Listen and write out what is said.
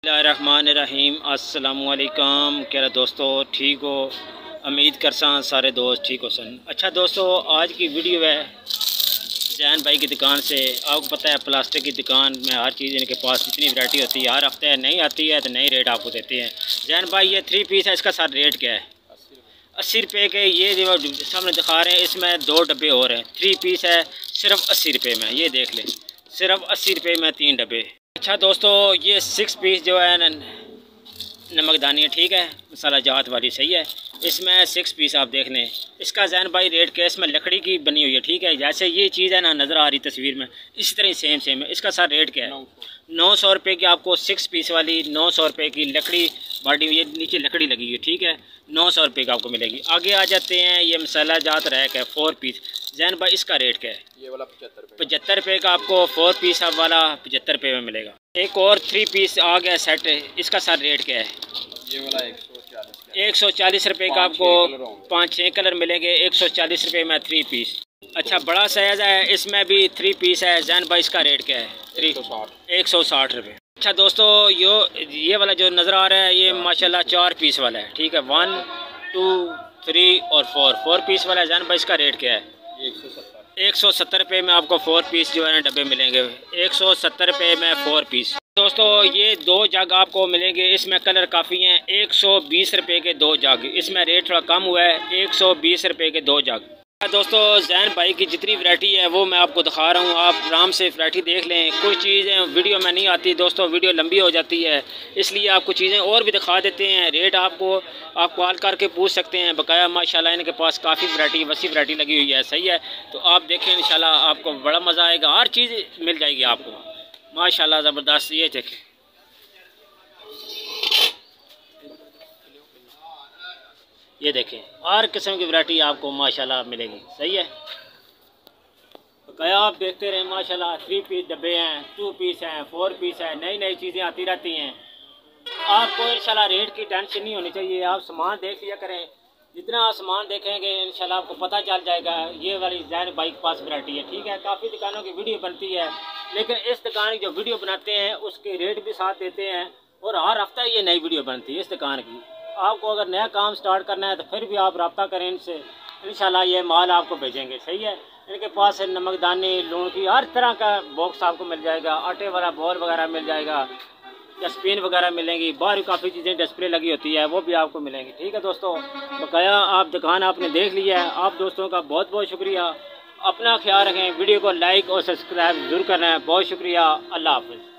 बिस्मिल्लाहिर्रहमानिर्रहीम। अस्सलामुअलैकुम। क्या दोस्तों ठीक हो? उम्मीद करसा सारे दोस्त ठीक हो सन। अच्छा दोस्तों, आज की वीडियो है जैन भाई की दुकान से। आपको पता है प्लास्टिक की दुकान में हर चीज़ इनके पास इतनी वैरायटी होती है, हर हफ्ते नहीं आती है तो नई रेट आपको देते हैं। जैन भाई ये 3 पीस है, इसका सर रेट क्या है? 80 रुपये के। ये जो सामने दिखा रहे हैं इसमें 2 डब्बे और हैं। 3 पीस है सिर्फ 80 रुपये में। ये देख लें, सिर्फ 80 रुपये में 3 डब्बे। अच्छा दोस्तों, ये 6 पीस जो है नमकदानी है, ठीक है, मसाला जात वाली, सही है। इसमें 6 पीस आप देख लें। इसका जैन भाई रेट क्या है? इसमें लकड़ी की बनी हुई है, ठीक है, जैसे ये चीज़ है ना नज़र आ रही तस्वीर में, इसी तरह सेम है। इसका सर रेट क्या है? 900 रुपये की आपको 6 पीस वाली 900 रुपये की लकड़ी बाडी, ये नीचे लकड़ी लगी हुई है, ठीक है, 900 रुपये की आपको मिलेगी। आगे आ जाते हैं, ये मसाला जात रैक है 4 पीस। जैन भाई इसका रेट क्या है? ये वाला 75 रुपये का आपको 4 पीस वाला 75 रुपये में मिलेगा। एक और 3 पीस आ गया सेट, इसका सर रेट क्या है? ये वाला 140 रुपये का आपको 5-6 कलर मिलेंगे। 140 रुपये में 3 पीस। अच्छा बड़ा साइज़ है, इसमें भी 3 पीस है। जैन भाई इसका रेट क्या है? 160 रुपये। अच्छा दोस्तों, ये वाला जो नज़र आ रहा है ये माशाल्लाह 4 पीस वाला है, ठीक है, 1 2 3 और 4 पीस वाला है। जैन भाई इसका रेट क्या है? 170 रुपये में आपको 4 पीस जो है ना डब्बे मिलेंगे। 170 रुपये में 4 पीस। दोस्तों ये 2 जग आपको मिलेंगे, इसमें कलर काफ़ी हैं। 120 रुपये के 2 जग, इसमें रेट थोड़ा कम हुआ है, 120 रुपये के 2 जग। दोस्तों जैन भाई की जितनी वैरायटी है वो मैं आपको दिखा रहा हूँ, आप आराम से वैरायटी देख लें। कुछ चीज़ें वीडियो में नहीं आती दोस्तों, वीडियो लंबी हो जाती है, इसलिए आपको चीज़ें और भी दिखा देते हैं। रेट आप कॉल करके पूछ सकते हैं बकाया। माशाल्लाह इनके पास काफ़ी वैरायटी, वसी वैरायटी लगी हुई है, सही है। तो आप देखें, इंशाल्लाह आपको बड़ा मज़ा आएगा, हर चीज़ मिल जाएगी आपको माशाल्लाह, ज़बरदस्त। ये देखें, ये देखें, हर किस्म की वैरायटी आपको माशाल्लाह मिलेगी, सही है। तो क्या आप देखते रहें माशाल्लाह। 3 पीस डब्बे हैं, 2 पीस हैं, 4 पीस हैं, नई चीज़ें आती रहती हैं। आपको इंशाल्लाह रेट की टेंशन नहीं होनी चाहिए, आप सामान देख लिया करें। जितना आप सामान देखेंगे इंशाल्लाह आपको पता चल जाएगा। ये वाली जैन भाई के पास वैरायटी है, ठीक है। काफ़ी दुकानों की वीडियो बनती है, लेकिन इस दुकान की जो वीडियो बनाते हैं उसके रेट भी साथ देते हैं, और हर हफ्ता ये नई वीडियो बनती है इस दुकान की। आपको अगर नया काम स्टार्ट करना है तो फिर भी आप रब्ता करें इनसे, इंशाल्लाह ये माल आपको भेजेंगे, सही है। इनके पास नमकदानी, लून की हर तरह का बॉक्स आपको मिल जाएगा। आटे वाला बॉल वगैरह मिल जाएगा, डस्टबिन वगैरह मिलेंगी। बाहर काफ़ी चीज़ें डिस्प्ले लगी होती है, वो भी आपको मिलेंगी, ठीक है दोस्तों। बकाया आप दुकान आपने देख लिया है। आप दोस्तों का बहुत बहुत शुक्रिया। अपना ख्याल रखें, वीडियो को लाइक और सब्सक्राइब ज़रूर करना है। बहुत शुक्रिया। अल्लाह हाफ़िज़।